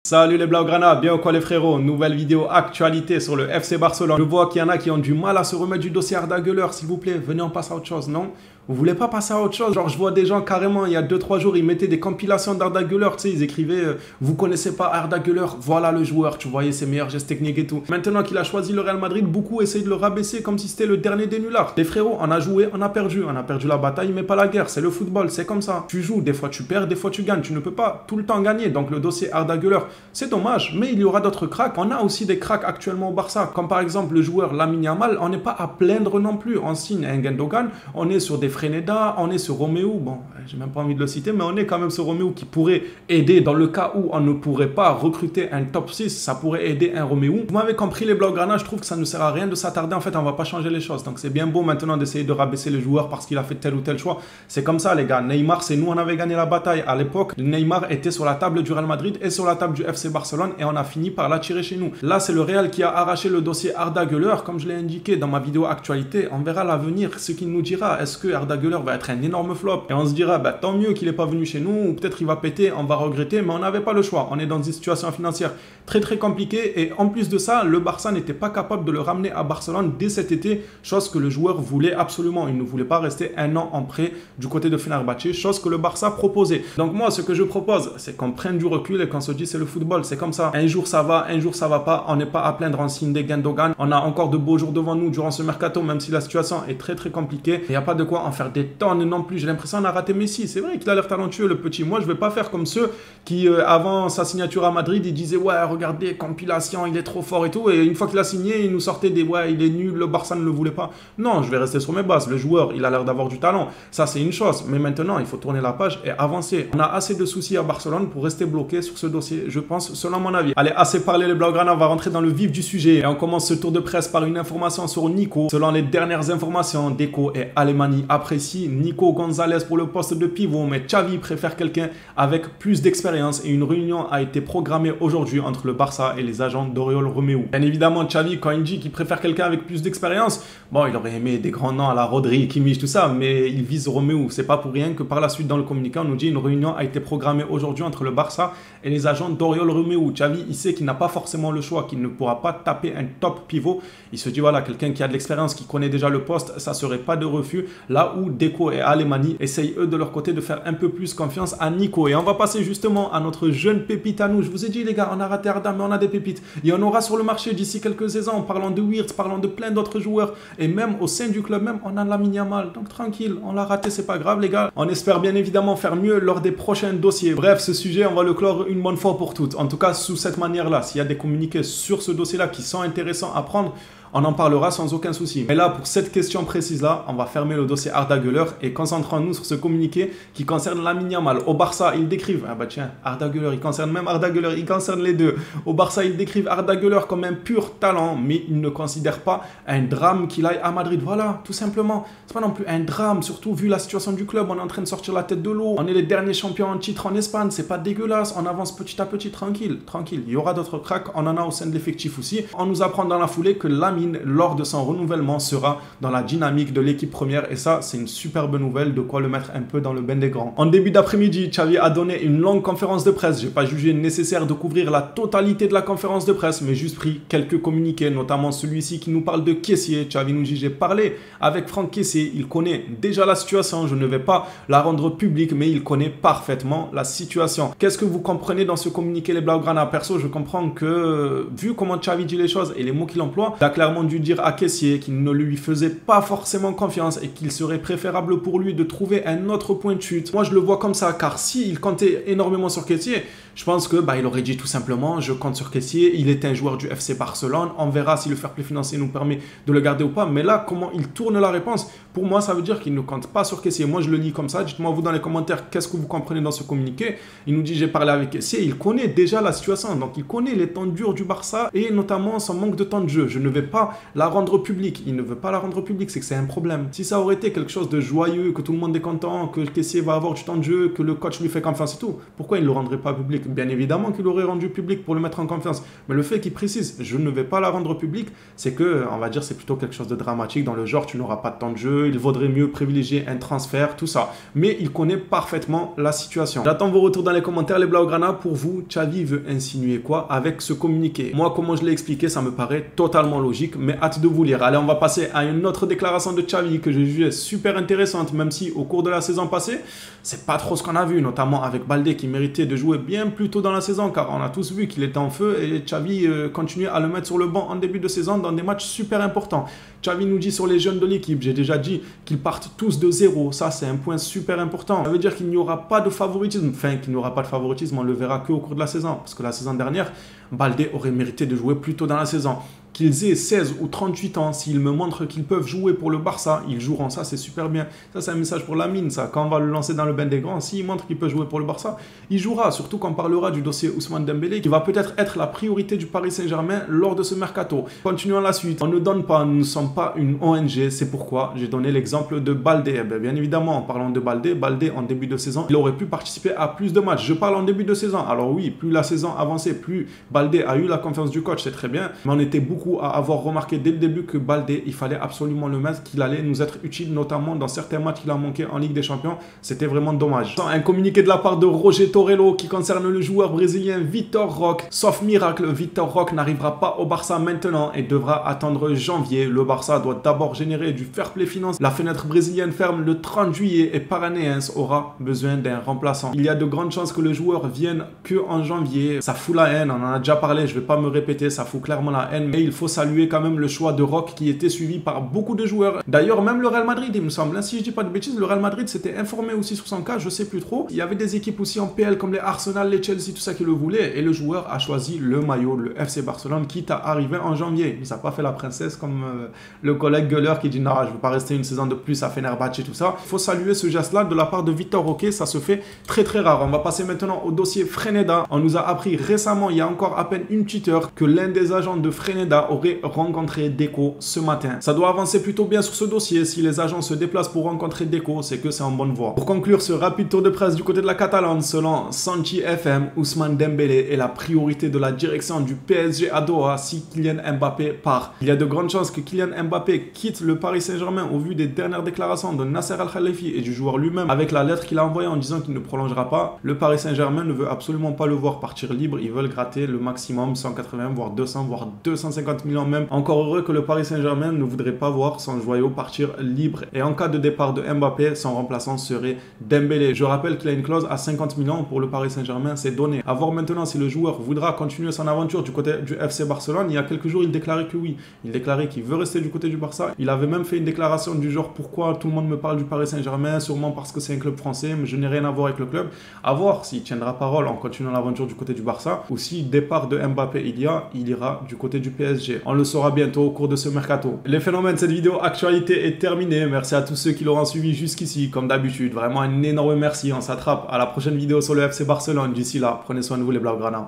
Salut les Blaugrana, bien ou quoi les frérots? Nouvelle vidéo actualité sur le FC Barcelone. Je vois qu'il y en a qui ont du mal à se remettre du dossier Arda Güler. S'il vous plaît, venez on passe à autre chose, non? Vous voulez pas passer à autre chose? Genre je vois des gens carrément, il y a 2-3 jours, ils mettaient des compilations d'Arda Güler, tu sais, ils écrivaient vous connaissez pas Arda Güler, voilà le joueur, tu voyais ses meilleurs gestes techniques et tout. Maintenant qu'il a choisi le Real Madrid, beaucoup essayent de le rabaisser comme si c'était le dernier des nullards. Les frérots, on a joué, on a perdu la bataille, mais pas la guerre, c'est le football, c'est comme ça. Tu joues, des fois tu perds, des fois tu gagnes, tu ne peux pas tout le temps gagner. Donc le dossier Arda Güler, c'est dommage, mais il y aura d'autres cracks. On a aussi des cracks actuellement au Barça, comme par exemple le joueur Lamine Yamal. On n'est pas à plaindre non plus. On signe un Gundogan, on est sur des Freneda, on est sur Roméo. Bon, j'ai même pas envie de le citer, mais on est quand même sur Roméo qui pourrait aider dans le cas où on ne pourrait pas recruter un top 6. Ça pourrait aider un Roméo. Vous m'avez compris les Blaugrana, je trouve que ça ne sert à rien de s'attarder. En fait, on va pas changer les choses. Donc c'est bien beau maintenant d'essayer de rabaisser les joueurs parce qu'il a fait tel ou tel choix. C'est comme ça les gars. Neymar, c'est nous, on avait gagné la bataille. À l'époque, Neymar était sur la table du Real Madrid et sur la table du FC Barcelone et on a fini par l'attirer chez nous. Là, c'est le Real qui a arraché le dossier Arda Güler. Comme je l'ai indiqué dans ma vidéo actualité, on verra l'avenir, ce qu'il nous dira. Est-ce que Arda Güler va être un énorme flop? Et on se dira, bah, tant mieux qu'il n'est pas venu chez nous, ou peut-être il va péter, on va regretter, mais on n'avait pas le choix. On est dans une situation financière très très compliquée et en plus de ça, le Barça n'était pas capable de le ramener à Barcelone dès cet été, chose que le joueur voulait absolument. Il ne voulait pas rester un an en prêt du côté de Fenerbahçe, chose que le Barça proposait. Donc moi, ce que je propose, c'est qu'on prenne du recul et qu'on se dise c'est le football, c'est comme ça. Un jour ça va, un jour ça va pas, on n'est pas à plaindre en signe des Gundogan. On a encore de beaux jours devant nous durant ce mercato, même si la situation est très très compliquée. Il n'y a pas de quoi en faire des tonnes non plus. J'ai l'impression qu'on a raté Messi. C'est vrai qu'il a l'air talentueux le petit. Moi je vais pas faire comme ceux qui avant sa signature à Madrid, ils disaient ouais regardez compilation, il est trop fort et tout. Et une fois qu'il a signé, il nous sortait des ouais il est nul, le Barça ne le voulait pas. Non, je vais rester sur mes bases. Le joueur, il a l'air d'avoir du talent. Ça c'est une chose. Mais maintenant il faut tourner la page et avancer. On a assez de soucis à Barcelone pour rester bloqué sur ce dossier, je pense, selon mon avis. Allez, assez parlé les Blaugrana, on va rentrer dans le vif du sujet. Et on commence ce tour de presse par une information sur Nico. Selon les dernières informations, Deco et Alemany apprécient Nico Gonzalez pour le poste de pivot, mais Xavi préfère quelqu'un avec plus d'expérience et une réunion a été programmée aujourd'hui entre le Barça et les agents d'Oriol Romeu. Bien évidemment, Xavi, quand il dit qu'il préfère quelqu'un avec plus d'expérience, bon, il aurait aimé des grands noms à la Rodri, Kimmich, tout ça, mais il vise Romeu. C'est pas pour rien que par la suite dans le communiqué, on nous dit une réunion a été programmée aujourd'hui entre le Barça et les agents d'Oriol Romeu. Xavi, il sait qu'il n'a pas forcément le choix, qu'il ne pourra pas taper un top pivot. Il se dit, voilà, quelqu'un qui a de l'expérience, qui connaît déjà le poste, ça serait pas de refus. Là où Deco et Alemany essayent, eux, de leur côté, de faire un peu plus confiance à Nico. Et on va passer justement à notre jeune pépite à nous. Je vous ai dit, les gars, on a raté Arda, mais on a des pépites. Il y en aura sur le marché d'ici quelques saisons, en parlant de Wirtz, parlant de plein d'autres joueurs. Et même au sein du club, même, on a Lamine Yamal. Donc tranquille, on l'a raté, c'est pas grave, les gars. On espère bien évidemment faire mieux lors des prochains dossiers. Bref, ce sujet, on va le clore une bonne fois pour toutes. En tout cas, sous cette manière-là, s'il y a des communiqués sur ce dossier-là qui sont intéressants à prendre, on en parlera sans aucun souci. Mais là, pour cette question précise-là, on va fermer le dossier Arda Güler et concentrons-nous sur ce communiqué qui concerne Lamine Yamal. Au Barça, ils décrivent, ah bah tiens, Arda Güler, il concerne même Arda Güler, il concerne les deux. Au Barça, ils décrivent Arda Güler comme un pur talent, mais ils ne considèrent pas un drame qu'il aille à Madrid. Voilà, tout simplement. C'est pas non plus un drame, surtout vu la situation du club. On est en train de sortir la tête de l'eau. On est les derniers champions en titre en Espagne. C'est pas dégueulasse. On avance petit à petit, tranquille, tranquille. Il y aura d'autres cracks. On en a au sein de l'effectif aussi. On nous apprend dans la foulée que Lamine, lors de son renouvellement, sera dans la dynamique de l'équipe première. Et ça, c'est une superbe nouvelle, de quoi le mettre un peu dans le bain des grands. En début d'après-midi, Xavi a donné une longue conférence de presse. J'ai pas jugé nécessaire de couvrir la totalité de la conférence de presse, mais juste pris quelques communiqués, notamment celui-ci qui nous parle de Kessié. Xavi nous dit, j'ai parlé avec Franck Kessié. Il connaît déjà la situation. Je ne vais pas la rendre publique, mais il connaît parfaitement la situation. Qu'est-ce que vous comprenez dans ce communiqué, les Blaugrana? Perso, je comprends que, vu comment Xavi dit les choses et les mots qu'il emploie, il a clairement dû dire à Kessié qu'il ne lui faisait pas forcément confiance et qu'il serait préférable pour lui de trouver un autre point de chute. Moi, je le vois comme ça, car s'il comptait énormément sur Kessié, je pense que il aurait dit tout simplement, je compte sur Kessié, il est un joueur du FC Barcelone, on verra si le fair play financier nous permet de le garder ou pas. Mais là, comment il tourne la réponse, pour moi, ça veut dire qu'il ne compte pas sur Kessié. Moi, je le lis comme ça. Dites-moi vous dans les commentaires, qu'est-ce que vous comprenez dans ce communiqué? Il nous dit, j'ai parlé avec Kessié, il connaît déjà la situation, donc il connaît les temps durs du Barça et notamment son manque de temps de jeu. Je ne vais pas pas la rendre publique. Il ne veut pas la rendre publique, c'est que c'est un problème. Si ça aurait été quelque chose de joyeux, que tout le monde est content, que le caissier va avoir du temps de jeu, que le coach lui fait confiance et tout, pourquoi il ne le rendrait pas public? Bien évidemment qu'il l'aurait rendu public pour le mettre en confiance. Mais le fait qu'il précise, je ne vais pas la rendre publique, c'est que, on va dire, c'est plutôt quelque chose de dramatique dans le genre, tu n'auras pas de temps de jeu, il vaudrait mieux privilégier un transfert, tout ça. Mais il connaît parfaitement la situation. J'attends vos retours dans les commentaires, les Blaugrana. Pour vous, Xavi veut insinuer quoi avec ce communiqué? Moi, comment je l'ai expliqué, ça me paraît totalement logique, mais hâte de vous lire. Allez, on va passer à une autre déclaration de Xavi que j'ai jugée super intéressante, même si au cours de la saison passée, c'est pas trop ce qu'on a vu, notamment avec Baldé qui méritait de jouer bien plus tôt dans la saison, car on a tous vu qu'il était en feu et Xavi continuait à le mettre sur le banc en début de saison dans des matchs super importants. Xavi nous dit sur les jeunes de l'équipe, j'ai déjà dit qu'ils partent tous de zéro, ça c'est un point super important. Ça veut dire qu'il n'y aura pas de favoritisme, enfin qu'il n'y aura pas de favoritisme, on le verra que au cours de la saison, parce que la saison dernière, Baldé aurait mérité de jouer plus tôt dans la saison. Qu'ils aient 16 ou 38 ans, s'ils me montrent qu'ils peuvent jouer pour le Barça, ils joueront, ça c'est super bien. Ça c'est un message pour Lamine, ça. Quand on va le lancer dans le bain des grands, s'il montre qu'il peut jouer pour le Barça, il jouera. Surtout quand on parlera du dossier Ousmane Dembélé, qui va peut-être être la priorité du Paris Saint-Germain lors de ce mercato. Continuons la suite. On ne donne pas, nous ne sommes pas une ONG, c'est pourquoi j'ai donné l'exemple de Baldé. Bien évidemment, en parlant de Baldé, Baldé en début de saison, il aurait pu participer à plus de matchs. Je parle en début de saison. Alors oui, plus la saison avançait, plus Baldé a eu la confiance du coach, c'est très bien. Mais on était beaucoup à avoir remarqué dès le début que Baldé, il fallait absolument le mettre, qu'il allait nous être utile, notamment dans certains matchs qu'il a manqué en Ligue des Champions. C'était vraiment dommage. Un communiqué de la part de Roger Torello qui concerne le joueur brésilien Vitor Roque. Sauf miracle, Vitor Roque n'arrivera pas au Barça maintenant et devra attendre janvier. Le Barça doit d'abord générer du fair play financier. La fenêtre brésilienne ferme le 30 juillet et Paranaense aura besoin d'un remplaçant. Il y a de grandes chances que le joueur vienne que en janvier. Ça fout la haine, on en a déjà parlé, je ne vais pas me répéter, ça fout clairement la haine. Mais il faut saluer quand même le choix de Roque qui était suivi par beaucoup de joueurs. D'ailleurs, même le Real Madrid, il me semble, si je dis pas de bêtises, le Real Madrid s'était informé aussi sur son cas, je sais plus trop. Il y avait des équipes aussi en PL comme les Arsenal, les Chelsea, tout ça qui le voulaient. Et le joueur a choisi le maillot, le FC Barcelone, quitte à arriver en janvier. Il n'a pas fait la princesse comme le collègue Gueuler qui dit non, je ne veux pas rester une saison de plus à Fenerbahçe et tout ça. Il faut saluer ce geste-là de la part de Vitor Roque, ça se fait très très rare. On va passer maintenant au dossier Freneda. On nous a appris récemment, il y a encore à peine une petite heure, que l'un des agents de Freneda aurait rencontré Deco ce matin. Ça doit avancer plutôt bien sur ce dossier. Si les agents se déplacent pour rencontrer Deco, c'est que c'est en bonne voie. Pour conclure ce rapide tour de presse du côté de la Catalane, selon Sanchi FM, Ousmane Dembélé est la priorité de la direction du PSG à Doha si Kylian Mbappé part. Il y a de grandes chances que Kylian Mbappé quitte le Paris Saint-Germain au vu des dernières déclarations de Nasser Al-Khelaifi et du joueur lui-même avec la lettre qu'il a envoyée en disant qu'il ne prolongera pas. Le Paris Saint-Germain ne veut absolument pas le voir partir libre. Ils veulent gratter le maximum 180 voire 200 voire 250 millions même. Encore heureux que le Paris Saint-Germain ne voudrait pas voir son joyau partir libre. Et en cas de départ de Mbappé, son remplaçant serait Dembélé. Je rappelle qu'il a une clause à 50 millions pour le Paris Saint-Germain, c'est donné. À voir maintenant si le joueur voudra continuer son aventure du côté du FC Barcelone. Il y a quelques jours, il déclarait que oui. Il déclarait qu'il veut rester du côté du Barça. Il avait même fait une déclaration du genre pourquoi tout le monde me parle du Paris Saint-Germain, sûrement parce que c'est un club français, mais je n'ai rien à voir avec le club. À voir s'il tiendra parole en continuant l'aventure du côté du Barça ou si départ de Mbappé il ira du côté du PSG. On le saura bientôt au cours de ce mercato. Les phénomènes de cette vidéo actualité est terminé. Merci à tous ceux qui l'auront suivi jusqu'ici. Comme d'habitude, vraiment un énorme merci. On s'attrape à la prochaine vidéo sur le FC Barcelone. D'ici là, prenez soin de vous les Blaugrana.